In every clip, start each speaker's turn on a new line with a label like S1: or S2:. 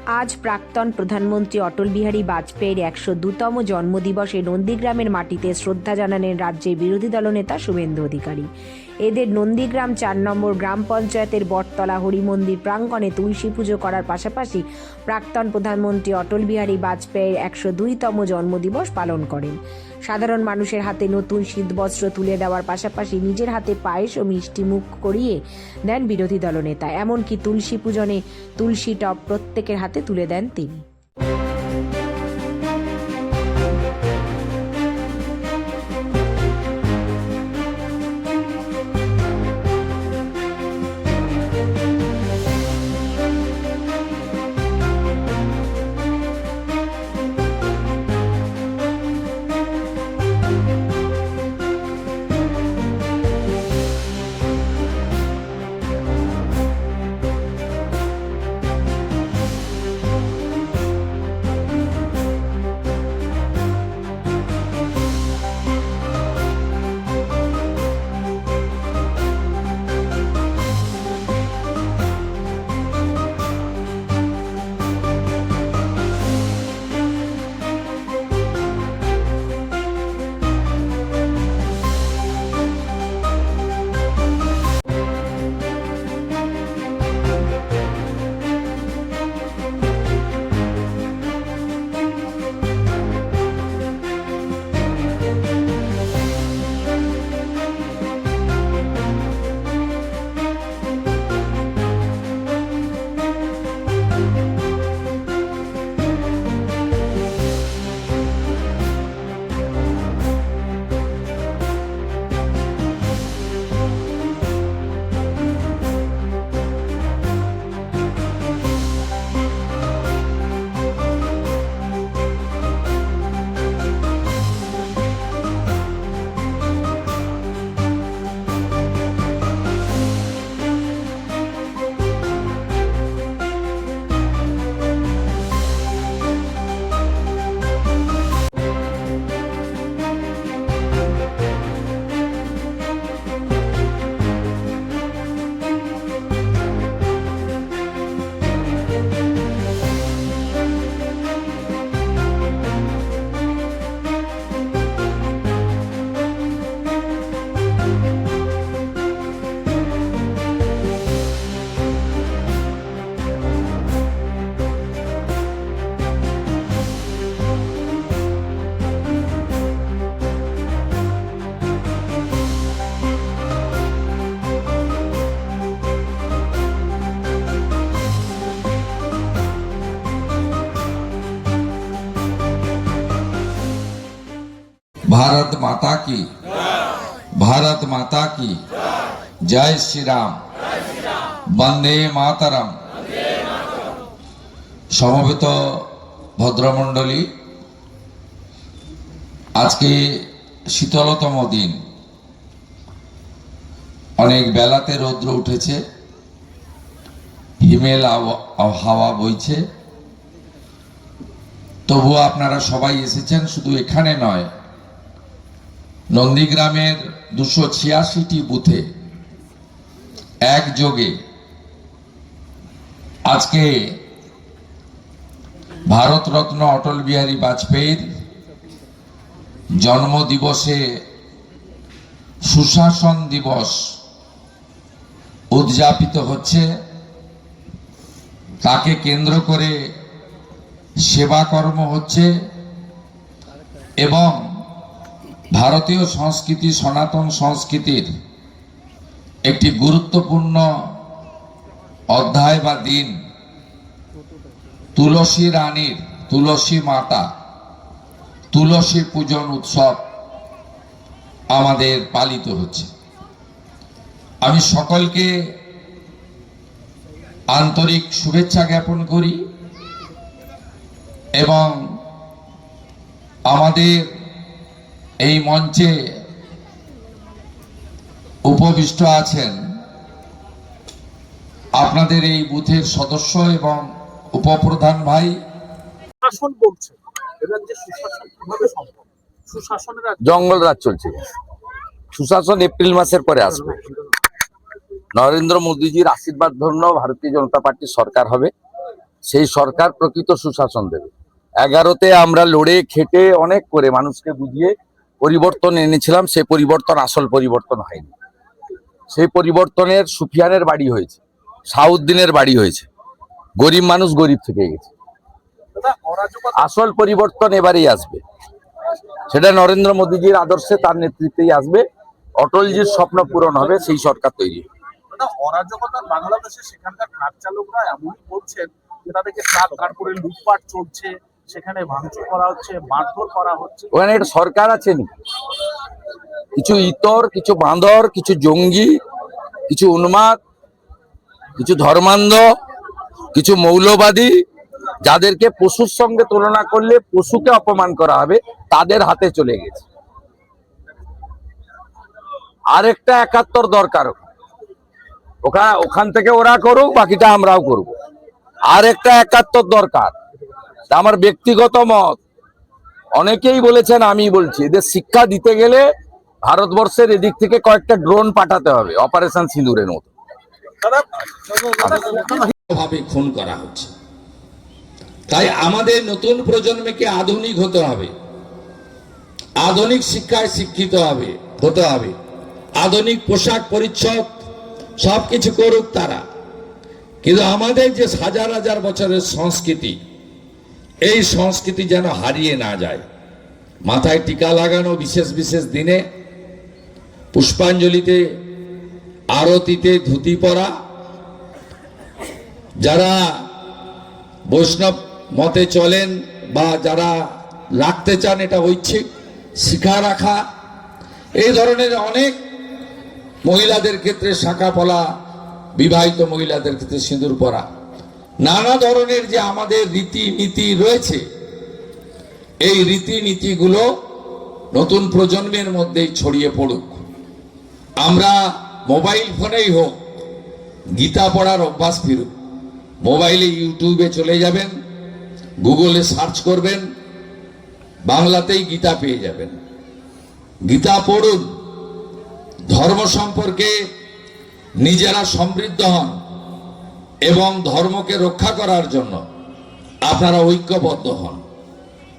S1: আজ প্রাক্তন প্রধানমন্ত্রী অটল বিহারী বাজপেয়ীর 102তম জন্মদিবসে নন্দীগ্রামের মাটিতে শ্রদ্ধা জানালেন রাজ্যের বিরোধী দলনেতা শুভেন্দু অধিকারী। এদের নন্দীগ্রাম 4 নম্বর গ্রাম পঞ্চায়েতের বটতলা হরিমন্দির প্রাঙ্গণে তুলসী পুজো করার পাশাপাশি প্রাক্তন প্রধানমন্ত্রী অটল বিহারী বাজপেয়ীর 102তম জন্মদিবস পালন করেন। সাধারণ মানুষের হাতে নতুন শীতবস্ত্র তুলে দেওয়ার পাশাপাশি নিজের হাতে পায়েস ও মিষ্টি মুখ করিয়ে দেন বিরোধী দলনেতা। এমনকি তুলসী পূজনে তুলসী টব প্রত্যেকের হাতে তুলে দেন তিনি।
S2: भारत माता की, भारत माता की जय श्री राम, वंदे मातरम। समवेत भद्रमंडली, आज के शीतलतम दिन, अनेक बेलाते रौद्र उठेছে, हिमेल हावा বইছে, তবুও আপনারা সবাই এসেছেন। শুধু এখানে নয়, নন্দীগ্রামের 286টি বুথে একযোগে আজকে ভারতরত্ন অটল বিহারী বাজপেয়ীর জন্মদিবসে সুশাসন দিবস উদযাপিত হচ্ছে। তাকে কেন্দ্র করে সেবা কর্ম হচ্ছে এবং ভারতীয় সংস্কৃতি, সনাতন সংস্কৃতির একটি গুরুত্বপূর্ণ অধ্যায় বা দিন তুলসী রানীর, তুলসী মাতা, তুলসী পূজন উৎসব আমাদের পালিত হচ্ছে। আমি সকলকে আন্তরিক শুভেচ্ছা জ্ঞাপন করি এবং আমাদের এই মঞ্চে উপবিষ্ট আছেন আপনাদের এই বুথের সদস্য এবং উপপ্রধান ভাই।
S3: শাসন বলছে এবার যে সুশাসন কিভাবে সম্ভব? সুশাসনের
S4: জঙ্গল রাজ চলছে। সুশাসন এপ্রিল মাসের পরে আসবে। নরেন্দ্র মোদীজির আশীর্বাদ ধন্য ভারতীয় জনতা পার্টির সরকার হবে। সেই সরকার প্রকৃত সুশাসন দেবে। 11তে আমরা লড়ে খেটে অনেক করে মানুষকে বুঝিয়ে পরিবর্তন এনেছিলাম, সে পরিবর্তন আসল পরিবর্তন হয়নি। সেই পরিবর্তনের সুফিয়ানের বাড়ি হয়েছে, সাউদ্দিনের বাড়ি হয়েছে, গরিব মানুষ গরিব থেকে গেছে।
S3: দাদা, অরাজকতা
S4: আসল পরিবর্তন এবারেই আসবে, সেটা নরেন্দ্র মোদীজির আদর্শে, তার নেতৃত্বেই আসবে। অটলজির স্বপ্ন পূরণ হবে, সেই সরকার তৈরি হবে।
S3: দাদা, অরাজকতার বাংলাদেশে সেখানকার ট্রাক চালকরা এমনই বলছেন যে তাদেরকে ট্রাক কার করে লুটপাট চলছে, সেখানে ভাঙচুর করা হচ্ছে, মারধর করা হচ্ছে।
S4: ওখানে একটা সরকার আছে নি? কিছু ইতর, কিছু বাঁদর, কিছু জঙ্গি, কিছু উন্মাদ, কিছু ধর্মান্ধ, কিছু মৌলবাদী, যাদেরকে পশুর সঙ্গে তুলনা করলে পশুকে অপমান করা হবে, তাদের হাতে চলে গেছে। আরেকটা 71 দরকার, ওখান থেকে ওরা করুক, বাকিটা আমরাও করব। আরেকটা 71 দরকার, তা আমার ব্যক্তিগত মত। অনেকেই বলেছেন, আমি বলছি, এদের শিক্ষা দিতে গেলে ভারতবর্ষের এদিক থেকে কয়েকটা ড্রোন পাঠাতে হবে, অপারেশন সিঁদুরের মতো।
S2: ভাবে খুন করা হচ্ছে। তাই আমাদের নতুন প্রজন্মকে আধুনিক হতে হবে, আধুনিক শিক্ষায় শিক্ষিত হতে হবে, আধুনিক পোশাক পরিচ্ছদ সবকিছু করুক তারা, কিন্তু আমাদের যে হাজার হাজার বছরের সংস্কৃতি, এই সংস্কৃতি যেন হারিয়ে না যায়। মাথায় টিকা লাগানো বিশেষ বিশেষ দিনে, পুষ্পাঞ্জলিতে, আরতিতে ধুতি পরা, যারা বৈষ্ণব মতে চলেন বা যারা রাখতে চান, এটা ঐচ্ছিক, শিখা রাখা, এই ধরনের অনেক মহিলাদের ক্ষেত্রে শাখা পলা, বিবাহিত মহিলাদের ক্ষেত্রে সিঁদুর পরা, নানা ধরনের যে আমাদের রীতিনীতি রয়েছে, এই রীতিনীতিগুলো নতুন প্রজন্মের মধ্যেই ছড়িয়ে পড়ুক। আমরা মোবাইল ফোনেই হোক, গীতা পড়ার অভ্যাস ফিরুক। মোবাইলে ইউটিউবে চলে যাবেন, গুগলে সার্চ করবেন, বাংলাতেই গীতা পেয়ে যাবেন। গীতা পড়ুন, ধর্ম সম্পর্কে নিজেরা সমৃদ্ধ হন এবং ধর্মকে রক্ষা করার জন্য আপনারা ঐক্যবদ্ধ হন।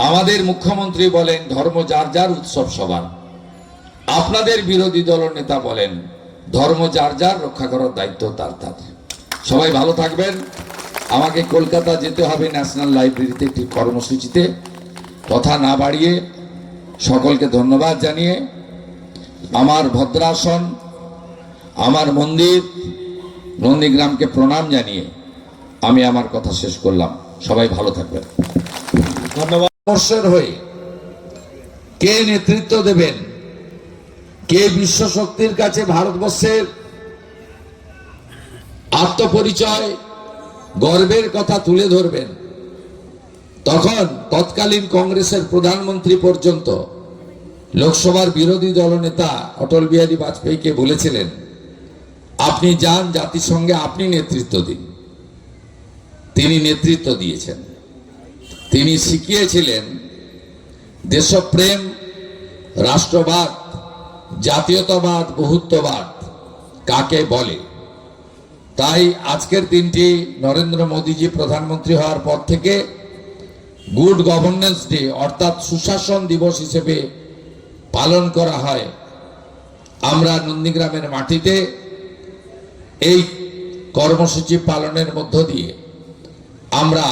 S2: আমাদের মুখ্যমন্ত্রী বলেন ধর্ম যার যার, উৎসব সবার। আপনাদের বিরোধী দল নেতা বলেন ধর্ম যার যার, রক্ষা করার দায়িত্ব তার তার। সবাই ভালো থাকবেন। আমাকে কলকাতা যেতে হবে ন্যাশনাল লাইব্রেরিতে একটি কর্মসূচিতে। কথা না বাড়িয়ে সকলকে ধন্যবাদ জানিয়ে, আমার ভদ্রাসন, আমার মন্দির নন্দীগ্রামকে প্রণাম জানিয়ে আমি আমার কথা শেষ করলাম। সবাই ভালো থাকবেন। ধন্যবাদ। বর্ষের হয়ে কে নেতৃত্ব দেবেন, কে বিশ্বশক্তির কাছে ভারতবর্ষের আত্মপরিচয়, গর্বের কথা তুলে ধরবেন, তখন তৎকালীন কংগ্রেসের প্রধানমন্ত্রী পর্যন্ত লোকসভার বিরোধী দলনেতা অটল বিহারী বাজপেয়ীকে বলেছিলেন, আপনি যান জাতিসংঘে, আপনি নেতৃত্ব দিন। তিনি নেতৃত্ব দিয়েছেন। তিনি শিখিয়েছিলেন দেশপ্রেম, রাষ্ট্রবাদ, জাতীয়তাবাদ, বহুত্ববাদ কাকে বলে। তাই আজকের দিনটি নরেন্দ্র মোদীজি প্রধানমন্ত্রী হওয়ার পর থেকে গুড গভর্নেন্স ডে অর্থাৎ সুশাসন দিবস হিসেবে পালন করা হয়। আমরা নন্দীগ্রামের মাটিতে এই কর্মসূচি পালনের মধ্য দিয়ে আমরা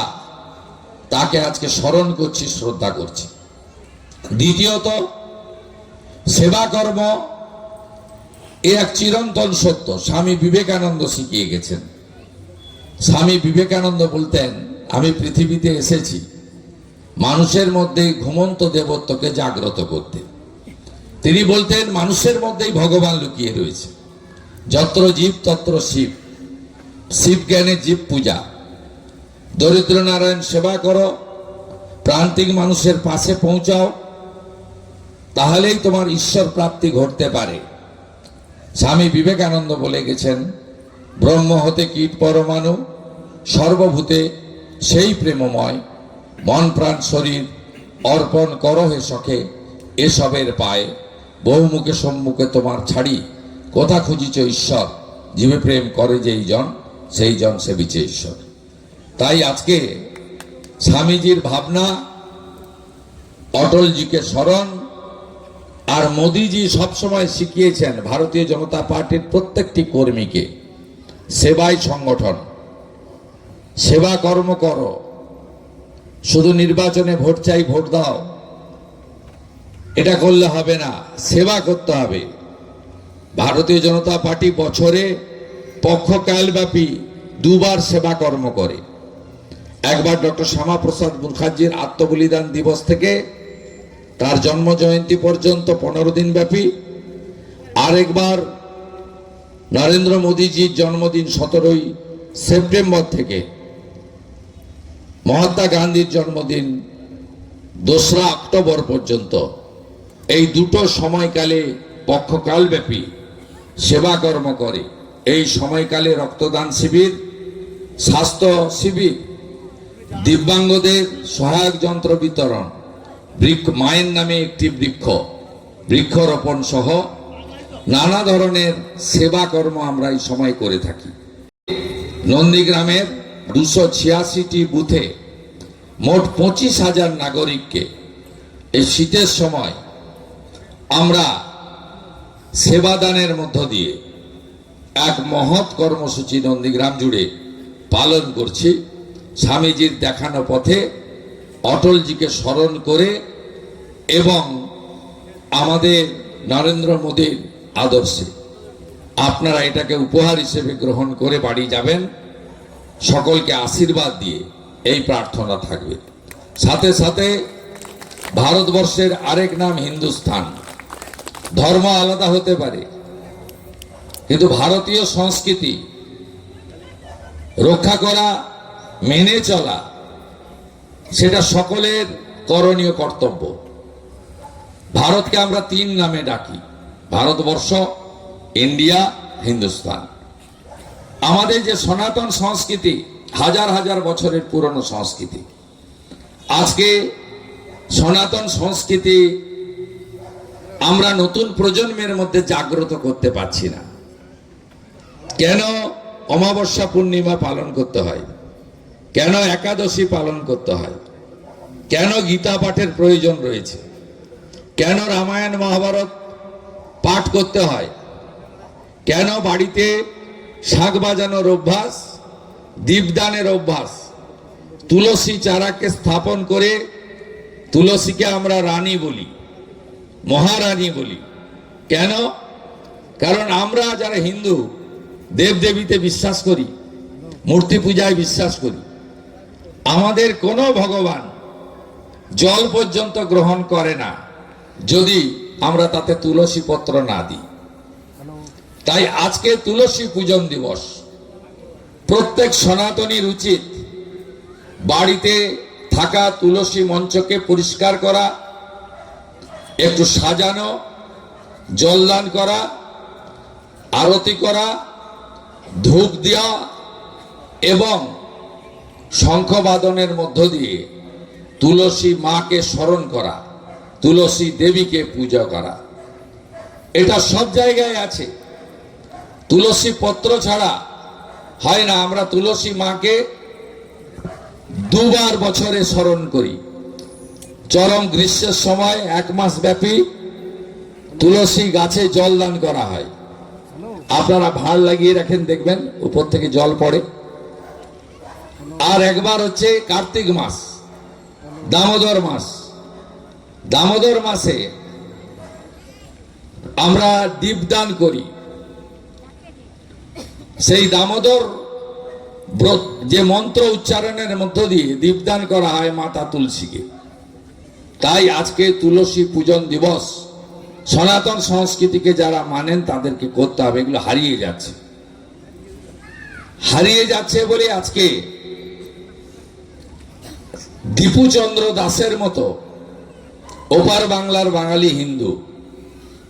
S2: তাকে আজকে স্মরণ করছি, শ্রদ্ধা করছি। দ্বিতীয়ত, সেবা কর্ম এ এক চিরন্তন সত্য। স্বামী বিবেকানন্দ শিখিয়ে গেছেন। স্বামী বিবেকানন্দ বলতেন, আমি পৃথিবীতে এসেছি মানুষের মধ্যে ঘুমন্ত দেবত্বকে জাগ্রত করতে। তিনি বলতেন, মানুষের মধ্যেই ভগবান লুকিয়ে রয়েছে। যত্র জীব তত্র শিব, শিব জ্ঞানে জীব পূজা। দরিদ্র নারায়ণ সেবা করো, প্রান্তিক মানুষের পাশে পৌঁছাও, তাহলেই তোমার ঈশ্বর প্রাপ্তি ঘটতে পারে। স্বামী বিবেকানন্দ বলে গেছেন, ব্রহ্ম হতে কীট পরমাণু, সর্বভূতে সেই প্রেমময়, মন প্রাণ শরীর অর্পণ করো হে সখে, এসবের পায়ে বহুমুখে সম্মুখে তোমার ছাড়ি, কোথা খুঁজিছ ঈশ্বর, জীবে প্রেম করে যেই জন, সেই জন সেবিছে ঈশ্বর। তাই আজকে স্বামীজির ভাবনা, অটলজিকে স্মরণ, আর মোদিজি সবসময় শিখিয়েছেন ভারতীয় জনতা পার্টির প্রত্যেকটি কর্মীকে সেবাই সংগঠন, সেবা কর্ম করো, শুধু নির্বাচনে ভোট চাই ভোট দাও এটা করলে হবে না, সেবা করতে হবে। ভারতীয় জনতা পার্টি বছরে পক্ষকালব্যাপী দুবার সেবা কর্ম করে। একবার ডক্টর শ্যামাপ্রসাদ মুখার্জির আত্মবলিদান দিবস থেকে তার জন্ম জয়ন্তী পর্যন্ত 15 দিন ব্যাপী, আরেকবার নরেন্দ্র মোদীজির জন্মদিন 17 সেপ্টেম্বর থেকে মহাত্মা গান্ধীর জন্মদিন 2রা অক্টোবর পর্যন্ত, এই দুটো সময়কালে পক্ষকালব্যাপী সেবা কর্ম করে। এই সময়কালে রক্তদান শিবির, স্বাস্থ্য শিবির, দিব্যাঙ্গদের সহায়ক যন্ত্র বিতরণ, মায়ের নামে একটি বৃক্ষরোপণ সহ নানা ধরনের সেবা কর্ম আমরা এই সময় করে থাকি। নন্দীগ্রামের 286টি বুথে মোট 25,000 নাগরিককে এই শীতের সময় আমরা সেবাদানের মধ্য দিয়ে এক মহৎ কর্মসূচি নন্দীগ্রাম জুড়ে পালন করছি। স্বামীজির দেখানো পথে অটলজিকে স্মরণ করে এবং আমাদের নরেন্দ্র মোদীর আদর্শে আপনারা এটাকে উপহার হিসেবে গ্রহণ করে বাড়ি যাবেন। সকলকে আশীর্বাদ দিয়ে এই প্রার্থনা থাকবে। সাথে সাথে ভারতবর্ষের আরেক নাম হিন্দুস্তান। ধর্ম আলাদা হতে পারে, কিন্তু ভারতীয় সংস্কৃতি রক্ষা করা, মেনে চলা, সেটা সকলের করণীয় কর্তব্য। ভারতকে আমরা 3 নামে ডাকি: ভারতবর্ষ, ইন্ডিয়া, হিন্দুস্তান। আমাদের যে সনাতন সংস্কৃতি, হাজার হাজার বছরের পুরনো সংস্কৃতি, আজকে সনাতন সংস্কৃতি আমরা নতুন প্রজন্মের মধ্যে জাগ্রত করতে পারছি না। কেন অমাবস্যা পূর্ণিমা পালন করতে হয়, কেন একাদশী পালন করতে হয়, কেন গীতা পাঠের প্রয়োজন রয়েছে, কেন রামায়ণ মহাভারত পাঠ করতে হয়, কেন বাড়িতে শাঁখ বাজানোর অভ্যাস, দীপদানের অভ্যাস, তুলসী চারাকে স্থাপন করে তুলসীকে আমরা রানী বলি, মহারানী বলি। কেন? কারণ আমরা যারা হিন্দু দেবদেবীতে বিশ্বাস করি, মূর্তি পূজায় বিশ্বাস করি, আমাদের কোনো ভগবান জল পর্যন্ত গ্রহণ করে না যদি আমরা তাতে তুলসী পত্র না দিই। তাই আজকে তুলসী পূজন দিবস। প্রত্যেক সনাতনীর উচিত বাড়িতে থাকা তুলসী মঞ্চকে পরিষ্কার করা, একটু সাজানো, জলদান করা, আরতি করা, ধূপ দেওয়া এবং শঙ্খবাদনের মধ্য দিয়ে তুলসী মাকে স্মরণ করা, তুলসী দেবীকে পূজা করা। এটা সব জায়গায় আছে। তুলসী পত্র ছাড়া হয় না। আমরা তুলসী মাকে 2 বার বছরে স্মরণ করি। চরম গ্রীষ্মের সময় 1 মাস ব্যাপী তুলসী গাছে জলদান করা হয়। আপনারা ভাঁড় লাগিয়ে রাখেন, দেখবেন উপর থেকে জল পড়ে। আর একবার হচ্ছে কার্তিক মাস, দামোদর মাস। দামোদর মাসে আমরা দীপদান করি। সেই দামোদর যে মন্ত্র উচ্চারণের মধ্য দিয়ে দীপদান করা হয় মাতা তুলসীকে। তাই আজকে তুলসী পূজন দিবস সনাতন সংস্কৃতিকে যারা মানেন তাদেরকে করতে হবে। এগুলো হারিয়ে যাচ্ছে বলে আজকে দীপুচন্দ্র দাসের মতো ওপার বাংলার বাঙালি হিন্দু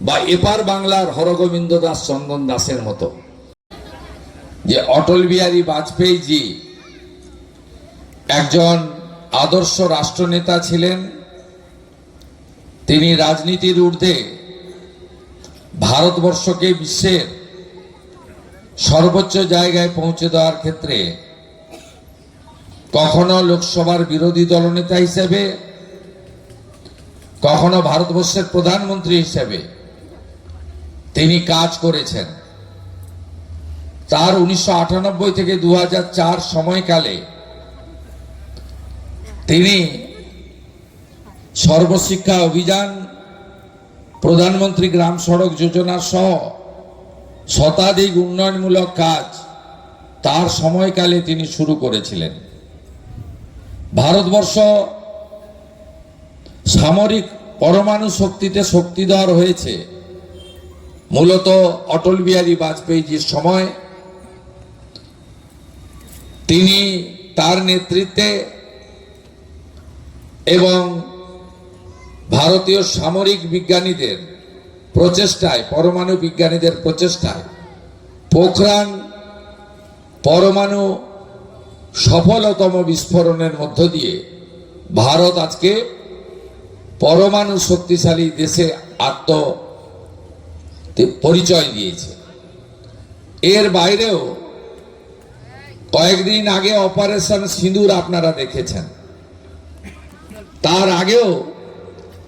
S2: বা এপার বাংলার হরগোবিন্দ দাস, চন্দন দাসের মতো যে অটল বিহারী বাজপেয়ী জি একজন আদর্শ রাষ্ট্রনেতা ছিলেন। তিনি রাজনীতির ঊর্ধ্বে ভারতবর্ষকে বিশ্বের সর্বোচ্চ জায়গায় পৌঁছে দেওয়ার ক্ষেত্রে কখনো লোকসভার বিরোধী দলনেতা হিসেবে, কখনো ভারতবর্ষের প্রধানমন্ত্রী হিসেবে তিনি কাজ করেছেন। তার 1998 থেকে 2004 সময়কালে তিনি সর্বশিক্ষা অভিযান, প্রধানমন্ত্রী গ্রাম সড়ক যোজনা সহ শতাধিক উন্নয়নমূলক কাজ তার সময়কালে তিনি শুরু করেছিলেন। ভারতবর্ষ সামরিক পরমাণু শক্তিতে শক্তিধর হয়েছে মূলত অটল বিহারী বাজপেয়ীজির সময়। তিনি তার নেতৃত্বে এবং ভারতীয় সামরিক বিজ্ঞানীদের প্রচেষ্টায়, পরমাণু বিজ্ঞানীদের প্রচেষ্টায় পোখরান পরমাণু সফলতম বিস্ফোরণের মধ্য দিয়ে ভারত আজকে পরমাণু শক্তিশালী দেশে পরিচয় দিয়েছে। এর বাইরেও কয়েকদিন আগে অপারেশন সিঁদুর আপনারা দেখেছেন, তার আগেও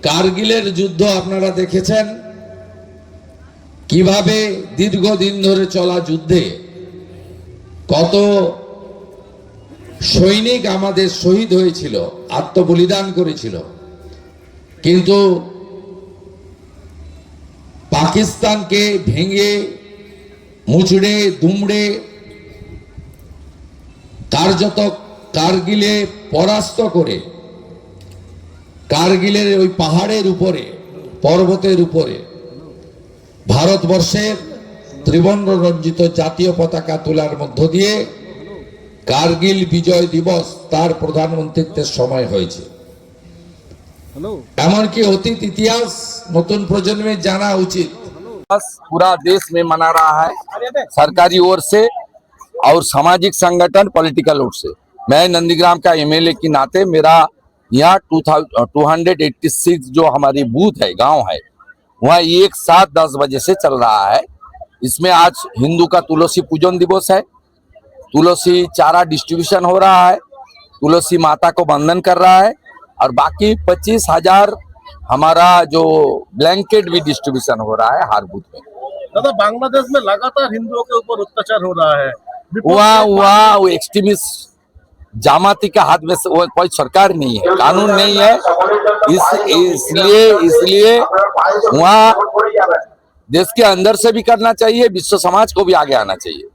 S2: কারগিলের যুদ্ধ আপনারা দেখেছেন, কিভাবে দীর্ঘদিন ধরে চলা যুদ্ধে কত সৈনিক আমাদের শহীদ হয়েছিল, আত্মবলিদান করেছিল। কিন্তু পাকিস্তানকে ভেঙে মুচড়ে দুমড়ে কার্যত কারগিলে পরাস্ত করে, কারগিলের ওই পাহাড়ের উপরে, পর্বতের উপরে ভারতবর্ষের ত্রিবর্ণ রঞ্জিত জাতীয় পতাকা তোলার মধ্য দিয়ে কারগিল বিজয় দিবস তার প্রধানমন্ত্রীত্বের সময় হয়েছে। এমনকি অতীত ইতিহাস নতুন প্রজন্মের জানা উচিত।
S4: पूरा देश में मना रहा है, सरकारी ओर से और सामाजिक संगठन पॉलिटिकल ओर से। मैं नंदीग्राम का एमएलए के नाते मेरा यहाँ 286 जो हमारी बूथ है, गांव है, वहाँ एक साथ 10 बजे से चल रहा है। इसमें आज हिंदू का तुलसी पूजन दिवस है, तुलसी चारा डिस्ट्रीब्यूशन हो रहा है, तुलसी माता को वंदन कर रहा है और बाकी 25,000 हमारा जो ब्लैंकेट भी डिस्ट्रीब्यूशन हो रहा है हर बूथ में।
S3: दादा, बांग्लादेश में लगातार हिंदुओं के ऊपर अत्याचार हो रहा है।
S4: वहाँ वो एक्सट्रीमिस्ट जामाती के हाथ में वो कोई सरकार नहीं है, कानून नहीं है। इसलिए वहाँ देश के अंदर से भी करना चाहिए, विश्व समाज को भी आगे आना चाहिए।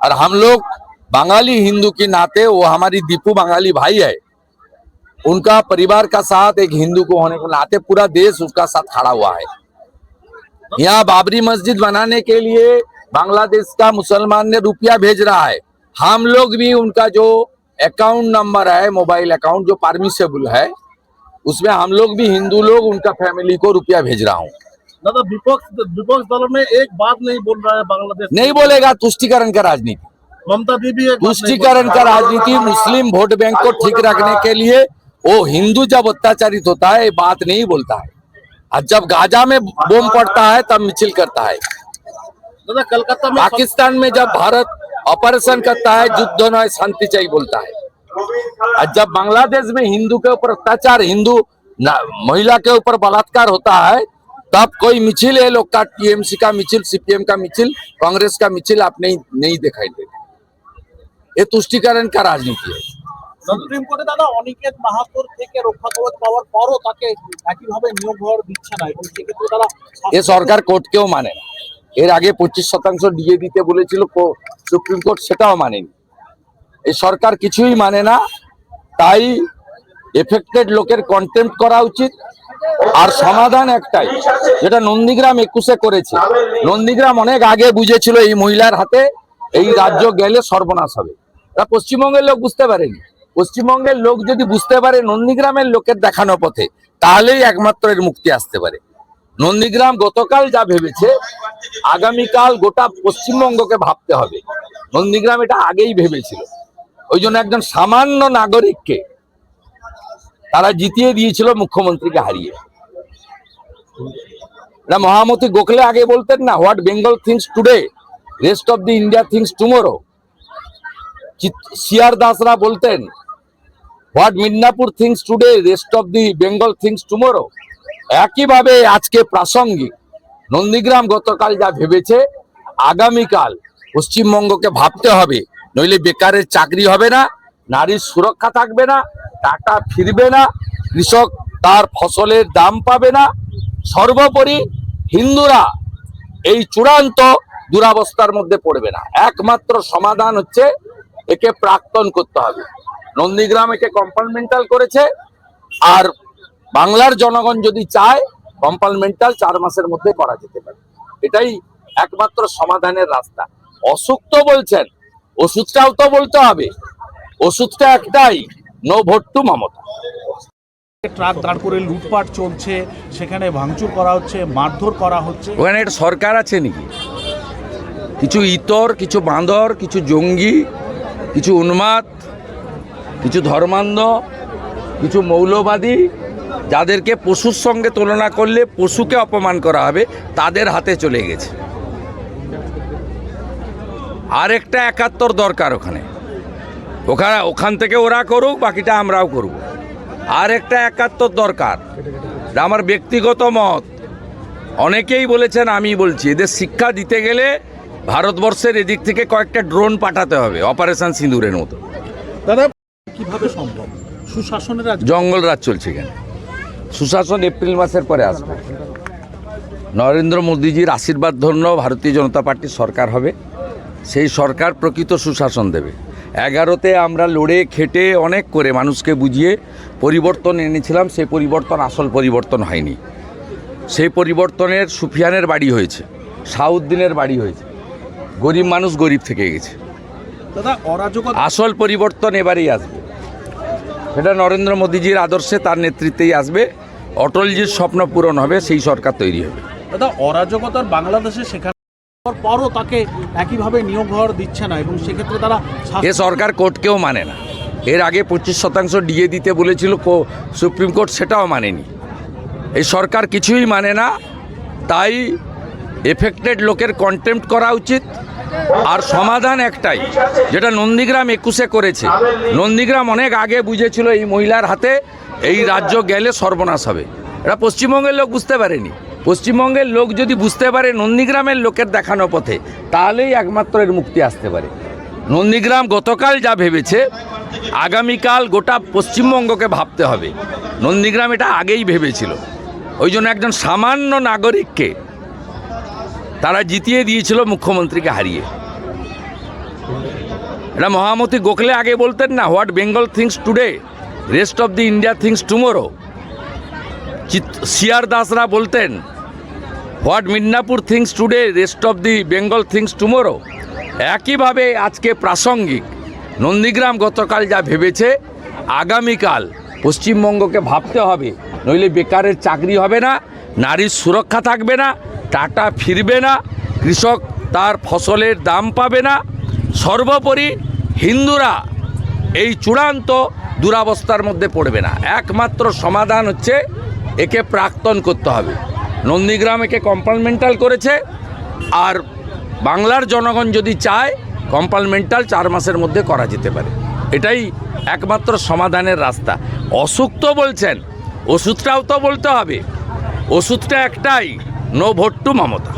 S4: और हम लोग बंगाली हिंदू के नाते, वो हमारी दीपू बंगाली भाई है, उनका परिवार का साथ एक हिंदू को होने के नाते पूरा देश उसका साथ खड़ा हुआ है। यहाँ बाबरी मस्जिद बनाने के लिए बांग्लादेश का मुसलमान ने रुपया भेज रहा है। हम लोग भी उनका जो अकाउंट नंबर है, मोबाइल अकाउंट जो परमिसेबल है, उसमें हम लोग भी हिंदू लोग उनका फैमिली को रुपया भेज रहा हूँ।
S3: दादा, विपक्ष दलों में एक बात नहीं बोल रहा है बांग्लादेश,
S4: नहीं बोलेगा। तुष्टिकरण का राजनीति,
S3: ममता दीदी
S4: तुष्टिकरण का राजनीति, मुस्लिम वोट बैंक को ठीक रखने के लिए वो हिंदू जब अत्याचारित होता है बात नहीं बोलता है, और जब गाजा में बम पड़ता है तब मिছিল करता है।
S3: दादा, कलकत्ता में
S4: पाकिस्तान में जब भारत ऑपरेशन करता है युद्ध न शांति चाहिए बोलता है, और जब बांग्लादेश में हिंदू के ऊपर अत्याचार, हिंदू महिला के ऊपर बलात्कार होता है, तब कोई मिছিল है लोग का, टीएमसी का मिছিল, सीपीएम का मिছিল, कांग्रेस का मिছিল आप नहीं दिखाई देगा। ये तुष्टिकरण का राजनीति है।
S3: সুপ্রিম কোর্টে দাদা অনিকেত মাহাতোর থেকে রক্ষা কবচ পাওয়ার পরও তাকে একইভাবে নিয়োগ হওয়ার দিচ্ছে না, এবং সেক্ষেত্রে তারা
S4: এ সরকার কোর্টকেও মানে না। এর আগে 25% ডিএ দিতে বলেছিল সুপ্রিম কোর্ট, সেটাও মানেনি। এই সরকার কিছুই মানে না, তাই এফেক্টেড লোকের কন্টেম্প্ট করা উচিত। আর সমাধান একটাই, যেটা নন্দীগ্রাম 21-এ করেছে। নন্দীগ্রাম অনেক আগে বুঝেছিল এই মহিলার হাতে এই রাজ্য গেলে সর্বনাশ হবে, তা পশ্চিমবঙ্গের লোক বুঝতে পারেনি। পশ্চিমবঙ্গের লোক যদি বুঝতে পারে নন্দীগ্রামের লোকের দেখানো পথে, তাহলেই একমাত্র এর মুক্তি আসতে পারে। নন্দীগ্রাম গতকাল যা ভেবেছে, আগামীকাল গোটা পশ্চিমবঙ্গকে ভাবতে হবে। নন্দীগ্রাম এটা আগেই ভেবেছিল, ওই জন্য একজন সামান্য নাগরিককে তারা জিতিয়ে দিয়েছিল মুখ্যমন্ত্রীকে হারিয়ে। মহামতি গোখলে আগে বলতেন না, what Bengal thinks today rest of the India thinks tomorrow. CR দাসরা বলতেন what Midnapore thinks today rest of the Bengal thinks tomorrow. একইভাবে আজকে প্রাসঙ্গিক নন্দীগ্রাম গতকাল যা ভেবেছে আগামীকাল পশ্চিমবঙ্গকে ভাবতে হবে, নইলে বেকারের চাকরি হবে না, নারীর সুরক্ষা থাকবে না, টাকা ফিরবে না, কৃষক তার ফসলের দাম পাবে না, সর্বোপরি হিন্দুরা এই চূড়ান্ত দুরাবস্থার মধ্যে পড়বে না। একমাত্র সমাধান হচ্ছে একে প্রাক্তন করতে হবে। নন্দীগ্রাম একে কম্পার্টমেন্টাল করেছে, আর বাংলার জনগণ যদি চায় কম্পার্টমেন্টাল 4 মাসের মধ্যে করা যেতে পারে। এটাই একমাত্র সমাধানের রাস্তা। অসুখ তো বলছেন, ওষুধটাও তো বলতে হবে। ওষুধটা একটাই, no vote to Mamata.
S3: Truck দাঁড় করে লুটপাট চলছে, সেখানে ভাঙচুর করা হচ্ছে, মারধর করা হচ্ছে।
S4: ওখানে একটা সরকার আছে নাকি? কিছু ইতর, কিছু বাঁদর, কিছু জঙ্গি, কিছু উন্মাদ, কিছু ধর্মান্ধ, কিছু মৌলবাদী, যাদেরকে পশুর সঙ্গে তুলনা করলে পশুকে অপমান করা হবে, তাদের হাতে চলে গেছে। আর একটা 71 দরকার ওখান থেকে ওরা করুক, বাকিটা আমরাও করব। আর একটা 71 দরকার, আমার ব্যক্তিগত মত। অনেকেই বলেছেন, আমি বলছি, এদের শিক্ষা দিতে গেলে ভারতবর্ষের এদিক থেকে কয়েকটা ড্রোন পাঠাতে হবে, অপারেশন সিঁদুরের মতো।
S3: দাদা কিভাবে সম্ভব? সুশাসনের
S4: জঙ্গল রাজ চলছে এখানে। সুশাসন এপ্রিল মাসের পরে আসবে। নরেন্দ্র মোদীজির আশীর্বাদ ধন্য ভারতীয় জনতা পার্টির সরকার হবে। সেই সরকার প্রকৃত সুশাসন দেবে। 11তে আমরা লড়ে খেটে অনেক করে মানুষকে বুঝিয়ে পরিবর্তন এনেছিলাম, সেই পরিবর্তন আসল পরিবর্তন হয়নি। সেই পরিবর্তনের সুফিয়ানের বাড়ি হয়েছে, শাহউদ্দিনের বাড়ি হয়েছে, গরিব মানুষ গরিব থেকে গেছে।
S3: দাদা অরাজকতা,
S4: আসল পরিবর্তন এবারেই আসবে, সেটা নরেন্দ্র মোদীজির আদর্শে, তার নেতৃত্বেই আসবে। অটলজির স্বপ্ন পূরণ হবে, সেই সরকার তৈরি হবে।
S3: দাদা অরাজকতার বাংলাদেশে সেখানে পরও তাকে একইভাবে নিয়োগ হওয়ার দিচ্ছে না, এবং সেক্ষেত্রে তারা
S4: এ সরকার কোর্টকেও মানে না। এর আগে 25% ডিএ দিতে বলেছিল সুপ্রিম কোর্ট, সেটাও মানেনি। এই সরকার কিছুই মানে না, তাই এফেক্টেড লোকের কন্টেম্প্ট করা উচিত। আর সমাধান একটাই, যেটা নন্দীগ্রাম 21-এ করেছে। নন্দীগ্রাম অনেক আগে বুঝেছিল এই মহিলার হাতে এই রাজ্য গেলে সর্বনাশ হবে। এটা পশ্চিমবঙ্গের লোক বুঝতে পারেনি। পশ্চিমবঙ্গের লোক যদি বুঝতে পারে নন্দীগ্রামের লোকের দেখানো পথে, তাহলেই একমাত্র এর মুক্তি আসতে পারে। নন্দীগ্রাম গতকাল যা ভেবেছে আগামীকাল গোটা পশ্চিমবঙ্গকে ভাবতে হবে। নন্দীগ্রাম এটা আগেই ভেবেছিল, ওই জন্য একজন সামান্য নাগরিককে তারা জিতিয়ে দিয়েছিল, মুখ্যমন্ত্রীকে হারিয়ে। এটা মহামতি গোখলে আগে বলতেন না, what Bengal thinks today rest of the India thinks tomorrow. CR দাসরা বলতেন, what Midnapore thinks today rest of the Bengal thinks tomorrow. একইভাবে আজকে প্রাসঙ্গিক নন্দীগ্রাম গতকাল যা ভেবেছে আগামীকাল পশ্চিমবঙ্গকে ভাবতে হবে, নইলে বেকারের চাকরি হবে না, নারীর সুরক্ষা থাকবে না, টাকা ফিরবে না, কৃষক তার ফসলের দাম পাবে না, সর্বোপরি হিন্দুরা এই চূড়ান্ত দুরাবস্থার মধ্যে পড়বে না। একমাত্র সমাধান হচ্ছে একে প্রাক্তন করতে হবে। নন্দীগ্রাম একে কম্পার্টমেন্টাল করেছে, আর বাংলার জনগণ যদি চায় কম্পার্টমেন্টাল 4 মাসের মধ্যে করা যেতে পারে। এটাই একমাত্র সমাধানের রাস্তা। অসুখ তো বলছেন, ওষুধটাও তো বলতে হবে। ওষুধটা একটাই, নো ভোট টু মমতা।